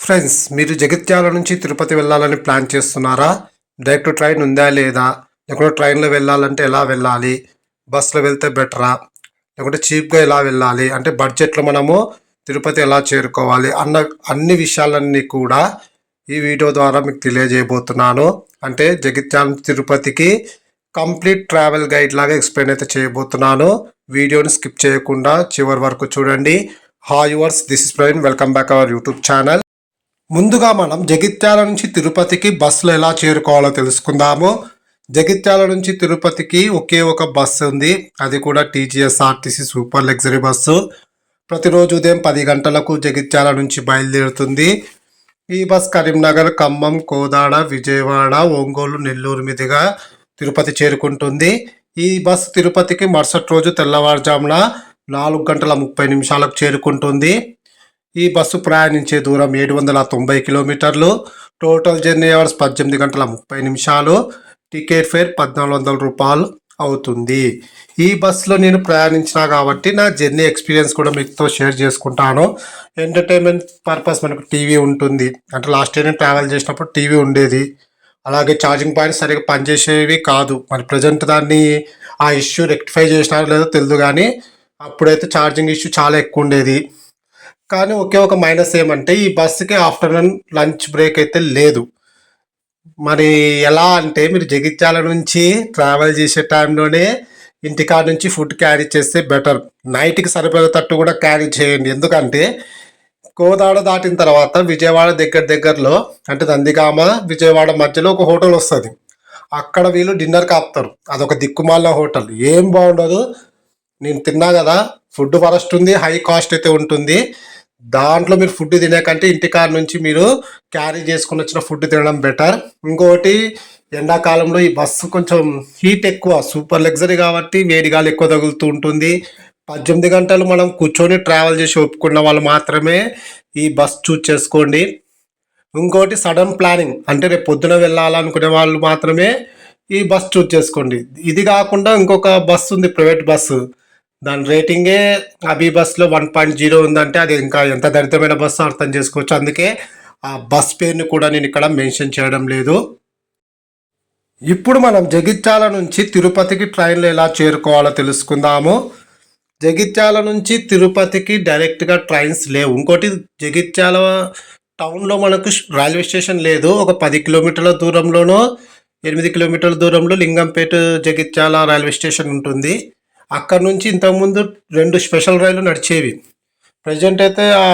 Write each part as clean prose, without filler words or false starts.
Friends, మీరు జగిత్యాల నుంచి తిరుపతి వెళ్ళాలని ప్లాన్ చేస్తున్నారా? డైరెక్ట్ ట్రైన్ ఉందా లేదా? లేకుంటే ట్రైన్‌లో వెళ్ళాలంటే ఎలా వెళ్ళాలి? బస్‌లో వెళ్తే బెటరా? లేకుంటే చీప్‌గా ఎలా వెళ్ళాలి? అంటే బడ్జెట్‌లో మనము తిరుపతి ఎలా చేరుకోవాలి? అన్ని విషయాలన్నీ కూడా ఈ వీడియో ద్వారా మీకు తెలియజేయబోతున్నాను. అంటే జగిత్యాల నుంచి తిరుపతికి కంప్లీట్ ట్రావెల్ గైడ్ లాగా ఎక్స్‌ప్లెయిన్ అయితే చేయబోతున్నాను. వీడియోని స్కిప్ చేయకుండా చివరి వరకు చూడండి. Hi yours, this is Praveen. Welcome back our YouTube channel. ముందుగా మనం జగిత్యాల నుంచి తిరుపతికి బస్సులో ఎలా చేరుకోవాలో తెలుసుకుందాము. జగిత్యాల నుంచి తిరుపతికి ఒకే ఒక బస్సు ఉంది. అది కూడా టీజీఎస్ఆర్టీసీ సూపర్ లగ్జరీ బస్సు. ప్రతిరోజు ఉదయం 10 గంటలకు జగిత్యాల నుంచి బయలుదేరుతుంది. ఈ బస్ కరీంనగర్, ఖమ్మం, కోదాడ, విజయవాడ, ఒంగోలు, నెల్లూరు మీదుగా తిరుపతి చేరుకుంటుంది. ఈ బస్సు తిరుపతికి మరుసటి రోజు తెల్లవారుజామున 4:30 చేరుకుంటుంది. ఈ బస్సు ప్రయాణించే దూరం 790 కిలోమీటర్లు. Total journey hours 18:30. Ticket fair 1400 రూపాయలు అవుతుంది. ఈ బస్సులో నేను ప్రయాణించిన కాబట్టి నా జర్నీ ఎక్స్పీరియన్స్ కూడా మీతో షేర్ చేసుకుంటాను. ఎంటర్టైన్మెంట్ పర్పస్ మనకు టీవీ ఉంటుంది. అంటే లాస్ట్ టైం నేను ట్రావెల్ చేసినప్పుడు టీవీ ఉండేది. అలాగే ఛార్జింగ్ పాయింట్స్ సరిగ్గా పనిచేసేవి కాదు. మరి ప్రజెంట్ దాన్ని ఆ ఇష్యూ రెక్టిఫై చేసినారో లేదో తెలియదు, కానీ అప్పుడైతే ఛార్జింగ్ ఇష్యూ చాలా ఎక్కువ ఉండేది. కానీ ఒకే ఒక మైనస్ ఏమంటే ఈ బస్సుకి ఆఫ్టర్నూన్ లంచ్ బ్రేక్ అయితే లేదు. మరి ఎలా అంటే మీరు జగిత్యాల నుంచి ట్రావెల్ చేసే టైంలోనే ఇంటికాడ నుంచి ఫుడ్ క్యారీ చేస్తే బెటర్. నైట్కి సరిపోయేటట్టు కూడా క్యారీ చేయండి. ఎందుకంటే కోదాడ దాటిన తర్వాత విజయవాడ దగ్గరలో అంటే నందిగామ విజయవాడ మధ్యలో ఒక హోటల్ వస్తుంది. అక్కడ వీళ్ళు డిన్నర్కి ఆపుతారు. అదొక దిక్కుమాలిన హోటల్, ఏం బాగుండదు. నేను తిన్నా కదా, ఫుడ్ వరస్ట్ ఉంది, హై కాస్ట్ అయితే ఉంటుంది. దాంట్లో మీరు ఫుడ్ తినేకంటే ఇంటికాడ నుంచి మీరు క్యారీ చేసుకుని వచ్చిన ఫుడ్ తినడం బెటర్. ఇంకోటి, ఎండాకాలంలో ఈ బస్సు కొంచెం హీట్ ఎక్కువ, సూపర్ లగ్జరీ కాబట్టి వేడి గాలి ఎక్కువ తగులుతూ ఉంటుంది. 18 గంటలు మనం కూర్చొని ట్రావెల్ చేసి ఒప్పుకున్న వాళ్ళు మాత్రమే ఈ బస్ చూజ్ చేసుకోండి. ఇంకోటి, సడన్ ప్లానింగ్ అంటే రేపు పొద్దున వెళ్ళాలనుకునే వాళ్ళు మాత్రమే ఈ బస్ చూజ్ చేసుకోండి. ఇది కాకుండా ఇంకొక బస్సు ఉంది, ప్రైవేట్ బస్సు. దాని రేటింగే అభి బస్లో 1.0 ఉందంటే అది ఇంకా ఎంత దరిద్రమైన బస్సు అర్థం చేసుకోవచ్చు. అందుకే ఆ బస్ పేరుని కూడా నేను ఇక్కడ మెన్షన్ చేయడం లేదు. ఇప్పుడు మనం జగిత్యాల నుంచి తిరుపతికి ట్రైన్లో ఎలా చేరుకోవాలో తెలుసుకుందాము. జగిత్యాల నుంచి తిరుపతికి డైరెక్ట్గా ట్రైన్స్ లేవు. ఇంకోటి, జగిత్యాల టౌన్లో మనకు రైల్వే స్టేషన్ లేదు. ఒక 10 కిలోమీటర్ల దూరంలోనో 8 కిలోమీటర్ల దూరంలో లింగంపేట జగిత్యాల రైల్వే స్టేషన్ ఉంటుంది. అక్కడ నుంచి ఇంతకుముందు 2 స్పెషల్ రైళ్లు నడిచేవి. ప్రజెంట్ అయితే ఆ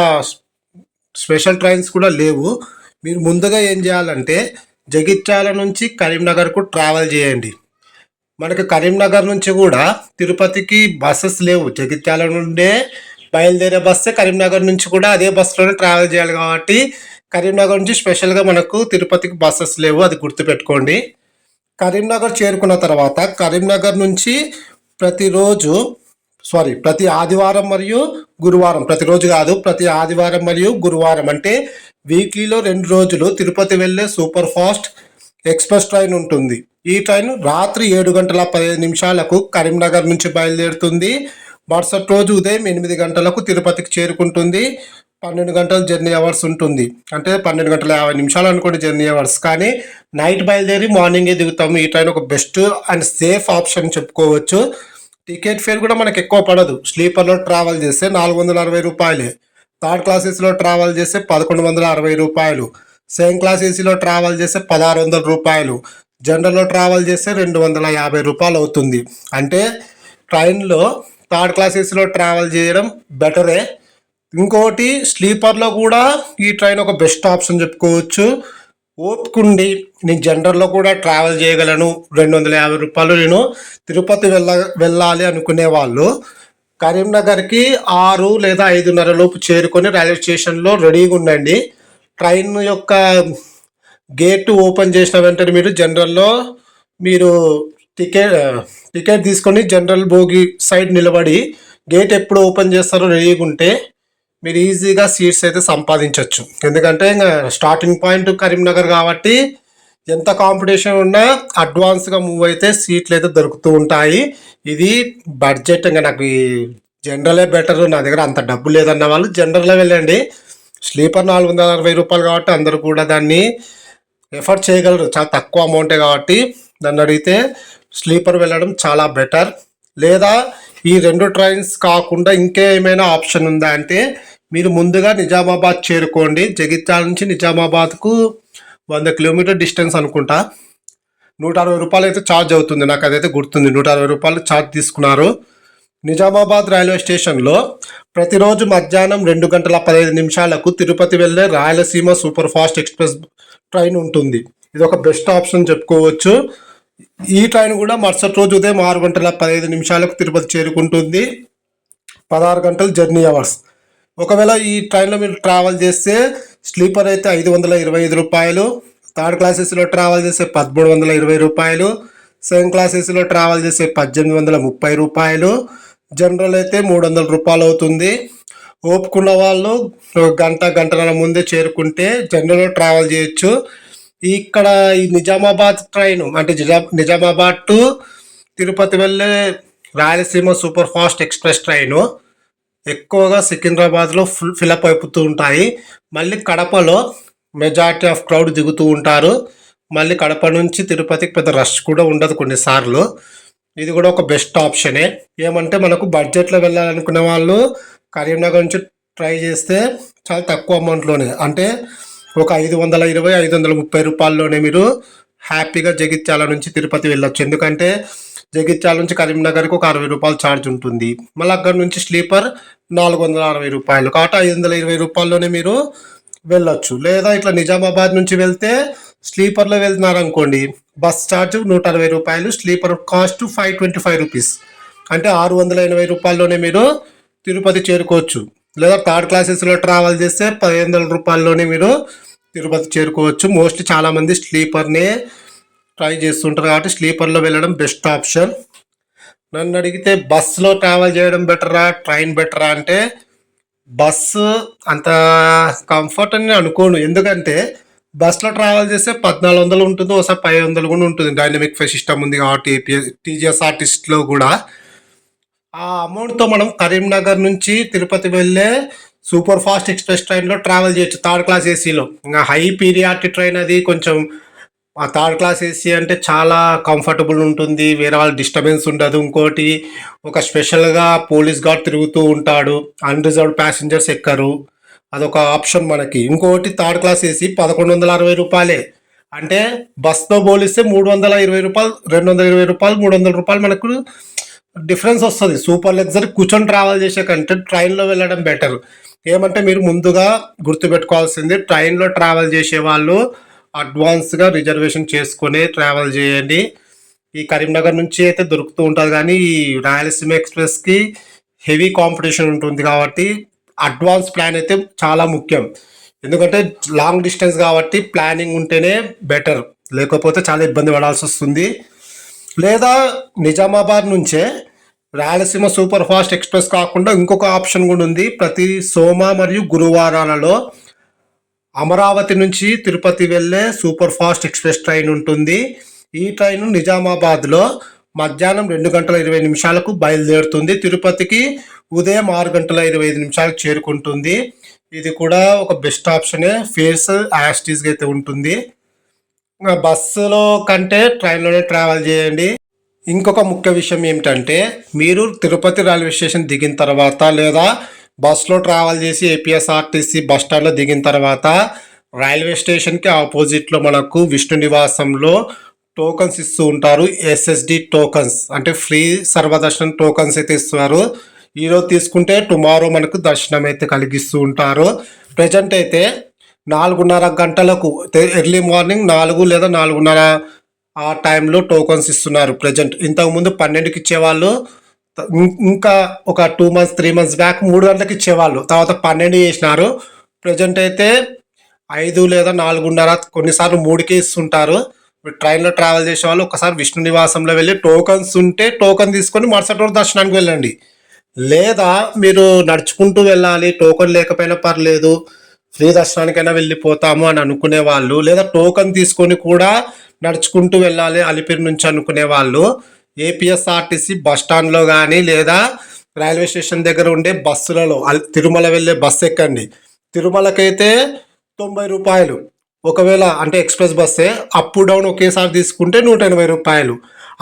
స్పెషల్ ట్రైన్స్ కూడా లేవు. మీరు ముందుగా ఏం చేయాలంటే జగిత్యాల నుంచి కరీంనగర్కు ట్రావెల్ చేయండి. మనకి కరీంనగర్ నుంచి కూడా తిరుపతికి బస్సెస్ లేవు. జగిత్యాల నుండే బయలుదేరే బస్సే కరీంనగర్ నుంచి కూడా అదే బస్సులోనే ట్రావెల్ చేయాలి. కాబట్టి కరీంనగర్ నుంచి స్పెషల్గా మనకు తిరుపతికి బస్సెస్ లేవు, అది గుర్తుపెట్టుకోండి. కరీంనగర్ చేరుకున్న తర్వాత కరీంనగర్ నుంచి ప్రతి ఆదివారం మరియు గురువారం, ప్రతిరోజు కాదు, ప్రతి ఆదివారం మరియు గురువారం అంటే వీక్లీలో 2 రోజులు తిరుపతి వెళ్ళే సూపర్ ఫాస్ట్ ఎక్స్ప్రెస్ ట్రైన్ ఉంటుంది. ఈ ట్రైన్ రాత్రి 7:15 కరీంనగర్ నుంచి బయలుదేరుతుంది. మరుసటి రోజు ఉదయం 8 గంటలకు తిరుపతికి చేరుకుంటుంది. 12 గంటల జర్నీ అవర్స్ ఉంటుంది. అంటే 12:50 అనుకోండి జర్నీ అవర్స్. కానీ నైట్ బయలుదేరి మార్నింగే దిగుతాము. ఈ ట్రైన్ ఒక బెస్ట్ అండ్ సేఫ్ ఆప్షన్ చెప్పుకోవచ్చు. టికెట్ ఫేర్ కూడా మనకు ఎక్కువ పడదు. స్లీపర్లో ట్రావెల్ చేస్తే 460 రూపాయలే. థర్డ్ క్లాస్ ఏసీలో ట్రావెల్ చేస్తే 1160 రూపాయలు. సెకండ్ క్లాస్ ఏసీలో ట్రావెల్ చేస్తే 1600 రూపాయలు. జనరల్లో ట్రావెల్ చేస్తే 250 రూపాయలు అవుతుంది. అంటే ట్రైన్లో థర్డ్ క్లాస్ ఏసీలో ట్రావెల్ చేయడం బెటరే. ఇంకోటి, స్లీపర్లో కూడా ఈ ట్రైన్ ఒక బెస్ట్ ఆప్షన్ చెప్పుకోవచ్చు. ఓపుకుండి నేను జనరల్లో కూడా ట్రావెల్ చేయగలను, 250 రూపాయలు నేను తిరుపతి వెళ్ళాలి అనుకునే వాళ్ళు కరీంనగర్కి 6 లేదా 5:30 లోపు చేరుకొని రైల్వే స్టేషన్లో రెడీగా ఉండండి. ట్రైన్ యొక్క గేట్ ఓపెన్ చేసిన వెంటనే మీరు జనరల్లో టికెట్ తీసుకొని జనరల్ బోగి సైడ్ నిలబడి గేట్ ఎప్పుడు ఓపెన్ చేస్తారో రెడీగా ఉంటే మీరు ఈజీగా సీట్స్ అయితే సంపాదించవచ్చు. ఎందుకంటే ఇంకా స్టార్టింగ్ పాయింట్ కరీంనగర్ కాబట్టి ఎంత కాంపిటీషన్ ఉన్నా అడ్వాన్స్గా మూవ్ అయితే సీట్లు అయితే దొరుకుతూ ఉంటాయి. ఇది బడ్జెట్, ఇంకా నాకు ఈ జనరలే బెటర్, నా దగ్గర అంత డబ్బు లేదన్న వాళ్ళు జనరల్లో వెళ్ళండి. స్లీపర్ ₹460 కాబట్టి అందరూ కూడా దాన్ని ఎఫర్ట్ చేయగలరు. చాలా తక్కువ అమౌంటే కాబట్టి నన్ను అడిగితే స్లీపర్ వెళ్ళడం చాలా బెటర్. లేదా ఈ 2 ట్రైన్స్ కాకుండా ఇంకేమైనా ఆప్షన్ ఉందా అంటే మీరు ముందుగా నిజామాబాద్ చేరుకోండి. జగిత్యాల నుంచి నిజామాబాద్కు 100 కిలోమీటర్ డిస్టెన్స్ అనుకుంటా. ₹160 అయితే ఛార్జ్ అవుతుంది, నాకు అదైతే గుర్తుంది. ₹160 ఛార్జ్ తీసుకున్నారు. నిజామాబాద్ రైల్వే స్టేషన్లో ప్రతిరోజు మధ్యాహ్నం 2:15 తిరుపతి వెళ్ళే Rayalaseema super fast express train ఉంటుంది. ఇది ఒక బెస్ట్ ఆప్షన్ చెప్పుకోవచ్చు. ఈ ట్రైన్ కూడా మరుసటి రోజు ఉదయం 6:15 తిరుపతి చేరుకుంటుంది. 16 గంటలు జర్నీ అవర్స్. ఒకవేళ ఈ ట్రైన్లో మీరు ట్రావెల్ చేస్తే స్లీపర్ అయితే ₹525, థర్డ్ క్లాస్ ఏసీలో ట్రావెల్ చేస్తే ₹1320, సెకండ్ క్లాస్ ఏసీలో ట్రావెల్ చేస్తే ₹1830, జనరల్ అయితే ₹300 అవుతుంది. ఓపుకున్న వాళ్ళు గంటన్నర ముందే చేరుకుంటే జనరల్లో ట్రావెల్ చేయొచ్చు. ఇక్కడ ఈ నిజామాబాద్ ట్రైన్ అంటే నిజామాబాద్ టు తిరుపతి వెళ్ళే Rayalaseema super fast express train ఎక్కువగా సికింద్రాబాద్లో ఫిలప్ అయిపోతూ ఉంటాయి. మళ్ళీ కడపలో మెజారిటీ ఆఫ్ క్రౌడ్ దిగుతూ ఉంటారు. మళ్ళీ కడప నుంచి తిరుపతికి పెద్ద రష్ కూడా ఉండదు కొన్నిసార్లు. ఇది కూడా ఒక బెస్ట్ ఆప్షనే. ఏమంటే మనకు బడ్జెట్లో వెళ్ళాలనుకునే వాళ్ళు కరీంనగర్ నుంచి ట్రై చేస్తే చాలా తక్కువ అమౌంట్లోనే, అంటే ఒక ₹520, ₹530లోనే మీరు హ్యాపీగా జగిత్యాల నుంచి తిరుపతి వెళ్ళొచ్చు. ఎందుకంటే జగిత్యాల నుంచి కరీంనగర్కి ఒక ₹60 ఛార్జ్ ఉంటుంది. మళ్ళీ అక్కడ నుంచి స్లీపర్ ₹460 కాబట్టి ₹520లోనే మీరు వెళ్ళొచ్చు. లేదా ఇట్లా నిజామాబాద్ నుంచి వెళ్తే స్లీపర్లో వెళ్తున్నారనుకోండి, బస్ ఛార్జ్ ₹160, స్లీపర్ కాస్ట్ ₹525, అంటే ₹680లోనే మీరు తిరుపతి చేరుకోవచ్చు. లేదా థర్డ్ క్లాసెస్లో ట్రావెల్ చేస్తే ₹1500లోనే మీరు తిరుపతి చేరుకోవచ్చు. మోస్ట్లీ చాలామంది స్లీపర్నే ట్రై చేస్తుంటారు కాబట్టి స్లీపర్లో వెళ్ళడం బెస్ట్ ఆప్షన్. నన్ను అడిగితే బస్సులో ట్రావెల్ చేయడం బెటరా, ట్రైన్ బెటరా అంటే బస్సు అంత కంఫర్ట్ అని అనుకోను. ఎందుకంటే బస్సులో ట్రావెల్ చేస్తే 1400 ఉంటుంది, ఒకసారి 500 కూడా ఉంటుంది. డైనమిక్ ఫైర్ సిస్టమ్ ఉంది కాబట్టి టీజీఎస్ఆర్టీసీలో కూడా. ఆ అమౌంట్తో మనం కరీంనగర్ నుంచి తిరుపతి వెళ్ళే సూపర్ ఫాస్ట్ ఎక్స్ప్రెస్ ట్రైన్లో ట్రావెల్ చేయొచ్చు, థర్డ్ క్లాస్ ఏసీలో. ఇంకా హై పీరియారిటీ ట్రైన్ అది కొంచెం, ఆ థర్డ్ క్లాస్ ఏసీ అంటే చాలా కంఫర్టబుల్ ఉంటుంది, వేరే వాళ్ళ డిస్టర్బెన్స్ ఉండదు. ఇంకోటి ఒక స్పెషల్గా పోలీస్ గార్డ్ తిరుగుతూ ఉంటాడు, అన్రిజర్వ్డ్ ప్యాసింజర్స్ ఎక్కరు, అదొక ఆప్షన్ మనకి. ఇంకోటి థర్డ్ క్లాస్ ఏసీ ₹1160, అంటే బస్తో పోలిస్తే ₹320, ₹220, ₹300 మనకు డిఫరెన్స్ వస్తుంది. సూపర్ లగ్జరీ కూర్చొని ట్రావెల్ చేసే కంటే ట్రైన్లో వెళ్ళడం బెటర్. ఏమంటే మీరు ముందుగా గుర్తుపెట్టుకోవాల్సింది, ట్రైన్లో ట్రావెల్ చేసే వాళ్ళు అడ్వాన్స్గా రిజర్వేషన్ చేసుకొని ట్రావెల్ చేయండి. ఈ కరీంనగర్ నుంచి అయితే దొరుకుతూ ఉంటుంది, కానీ ఈ రాయలసీమ ఎక్స్ప్రెస్కి హెవీ కాంపిటీషన్ ఉంటుంది కాబట్టి అడ్వాన్స్ ప్లాన్ అయితే చాలా ముఖ్యం. ఎందుకంటే లాంగ్ డిస్టెన్స్ కాబట్టి ప్లానింగ్ ఉంటేనే బెటర్, లేకపోతే చాలా ఇబ్బంది పడాల్సి వస్తుంది. లేదా నిజామాబాద్ నుంచే రాయలసీమ సూపర్ ఫాస్ట్ ఎక్స్ప్రెస్ కాకుండా ఇంకొక ఆప్షన్ కూడా ఉంది. ప్రతి సోమ మరియు గురువారాలలో అమరావతి నుంచి తిరుపతి వెళ్ళే సూపర్ ఫాస్ట్ ఎక్స్ప్రెస్ ట్రైన్ ఉంటుంది. ఈ ట్రైన్ నిజామాబాద్లో మధ్యాహ్నం 2:20 బయలుదేరుతుంది. తిరుపతికి ఉదయం 6:25 చేరుకుంటుంది. ఇది కూడా ఒక బెస్ట్ ఆప్షనే. ఫేర్స్ యాస్టీస్గా అయితే ఉంటుంది. బస్సులో కంటే ట్రైన్లోనే ట్రావెల్ చేయండి. ఇంకొక ముఖ్య విషయం ఏమిటంటే, మీరు తిరుపతి రైల్వే స్టేషన్ దిగిన తర్వాత లేదా బస్సులో ట్రావెల్ చేసి ఏపీఎస్ఆర్టీసీ బస్ స్టాండ్లో దిగిన తర్వాత రైల్వే స్టేషన్కి ఆపోజిట్లో మనకు విష్ణు నివాసంలో టోకన్స్ ఇస్తూ ఉంటారు. ఎస్ఎస్డి టోకన్స్ అంటే ఫ్రీ సర్వదర్శనం టోకన్స్ అయితే ఇస్తున్నారు. ఈరోజు తీసుకుంటే టుమారో మనకు దర్శనం అయితే కలిగిస్తూ ఉంటారు. ప్రజెంట్ అయితే 4:30 గంటలకు, ఎర్లీ మార్నింగ్ 4 లేదా 4:30 ఆ టైంలో టోకన్స్ ఇస్తున్నారు ప్రజెంట్. ఇంతకుముందు 12కి ఇచ్చేవాళ్ళు, ఇంకా ఒక 2 months 3 months బ్యాక్ 3 గంటలకు ఇచ్చేవాళ్ళు, తర్వాత 12 చేసినారు. ప్రజెంట్ అయితే 5 లేదా 4:30, కొన్నిసార్లు 3కే ఇస్తుంటారు. ట్రైన్లో ట్రావెల్ చేసే వాళ్ళు ఒకసారి విష్ణు నివాసంలో వెళ్ళి టోకన్స్ ఉంటే టోకన్ తీసుకొని మరుసటి రోజు దర్శనానికి వెళ్ళండి. లేదా మీరు నడుచుకుంటూ వెళ్ళాలి, టోకన్ లేకపోయినా పర్లేదు, ఫ్రీ దర్శనానికైనా వెళ్ళిపోతాము అని అనుకునే వాళ్ళు, లేదా టోకన్ తీసుకొని కూడా నడుచుకుంటూ వెళ్ళాలి అలిపిరి నుంచి అనుకునే వాళ్ళు, ఏపీఎస్ఆర్టీసీ బస్ స్టాండ్లో కానీ లేదా రైల్వే స్టేషన్ దగ్గర ఉండే బస్సులలో తిరుమల వెళ్ళే బస్సు ఎక్కండి. తిరుమలకైతే 90 రూపాయలు. ఒకవేళ అంటే ఎక్స్‌ప్రెస్ బస్సే అప్, డౌన్ ఒకేసారి తీసుకుంటే 180 రూపాయలు.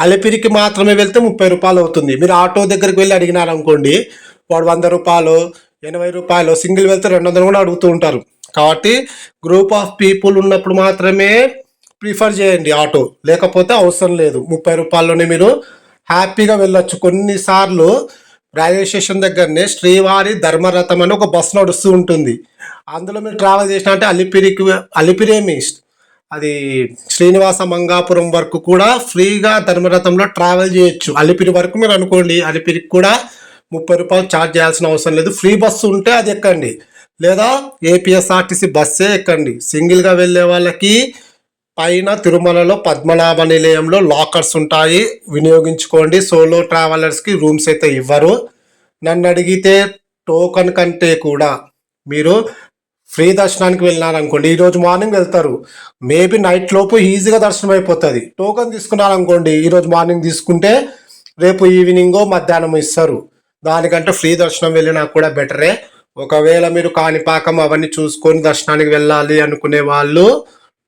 అలిపిరికి మాత్రమే వెళ్తే 30 రూపాయలు అవుతుంది. మీరు ఆటో దగ్గరికి వెళ్ళి అడిగినారనుకోండి, వాడు 100 రూపాయలు, 80 రూపాయలు, సింగిల్ వెళ్తే 200 కూడా అడుగుతూ ఉంటారు. కాబట్టి గ్రూప్ ఆఫ్ పీపుల్ ఉన్నప్పుడు మాత్రమే ప్రిఫర్ చేయండి ఆటో, లేకపోతే అవసరం లేదు. 30 రూపాయల్లోనే మీరు హ్యాపీగా వెళ్ళొచ్చు. కొన్నిసార్లు రైల్వే స్టేషన్ దగ్గరనే శ్రీవారి ధర్మరథం అని ఒక బస్సు నడుస్తూ ఉంటుంది. అందులో మీరు ట్రావెల్ చేసిన అంటే అలిపిరేమి అది శ్రీనివాస మంగాపురం వరకు కూడా ఫ్రీగా ధర్మరథంలో ట్రావెల్ చేయొచ్చు. అలిపిరి వరకు మీరు అనుకోండి, అలిపిరికి కూడా 30 రూపాయలు ఛార్జ్ చేయాల్సిన అవసరం లేదు. ఫ్రీ బస్సు ఉంటే అది ఎక్కండి, లేదా ఏపీఎస్ఆర్టీసీ బస్సే ఎక్కండి. సింగిల్గా వెళ్ళే వాళ్ళకి పైన తిరుమలలో పద్మనాభ నిలయంలో లాకర్స్ ఉంటాయి, వినియోగించుకోండి. సోలో ట్రావెలర్స్కి రూమ్స్ అయితే ఇవ్వరు. నన్ను అడిగితే టోకన్ కంటే కూడా మీరు ఫ్రీ దర్శనానికి వెళ్ళినారనుకోండి, ఈరోజు మార్నింగ్ వెళ్తారు, మేబీ నైట్ లోపు ఈజీగా దర్శనం అయిపోతుంది. టోకన్ తీసుకున్నారనుకోండి, ఈరోజు మార్నింగ్ తీసుకుంటే రేపు ఈవినింగో మధ్యాహ్నం ఇస్తారు. దానికంటే ఫ్రీ దర్శనం వెళ్ళినా కూడా బెటరే. ఒకవేళ మీరు కాణిపాకం అవన్నీ చూసుకొని దర్శనానికి వెళ్ళాలి అనుకునే వాళ్ళు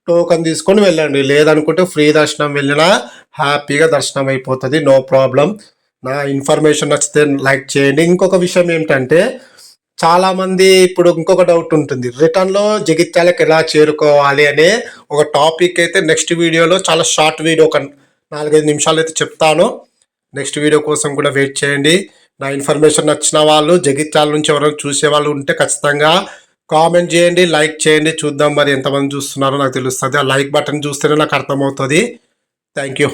టోకన్ తీసుకొని వెళ్ళండి, లేదనుకుంటే ఫ్రీ దర్శనం వెళ్ళినా హ్యాపీగా దర్శనం అయిపోతుంది, నో ప్రాబ్లం. నా ఇన్ఫర్మేషన్ నచ్చితే లైక్ చేయండి. ఇంకొక విషయం ఏంటంటే, చాలామంది ఇప్పుడు ఇంకొక డౌట్ ఉంటుంది, రిటర్న్లో జగిత్యాలకు ఎలా చేరుకోవాలి అనే ఒక టాపిక్ అయితే నెక్స్ట్ వీడియోలో, చాలా షార్ట్ వీడియో, ఒక 4-5 నిమిషాలు అయితే చెప్తాను. నెక్స్ట్ వీడియో కోసం కూడా వెయిట్ చేయండి. నా ఇన్ఫర్మేషన్ నచ్చిన వాళ్ళు, జగిత్యాల నుంచి ఎవరైనా చూసే వాళ్ళు ఉంటే ఖచ్చితంగా కామెంట్ చేయండి, లైక్ చేయండి. చూద్దాం మరి ఎంతమంది చూస్తున్నారో నాకు తెలుస్తుంది. ఆ లైక్ బటన్ చూస్తేనే నాకు అర్థమవుతుంది. Thank you.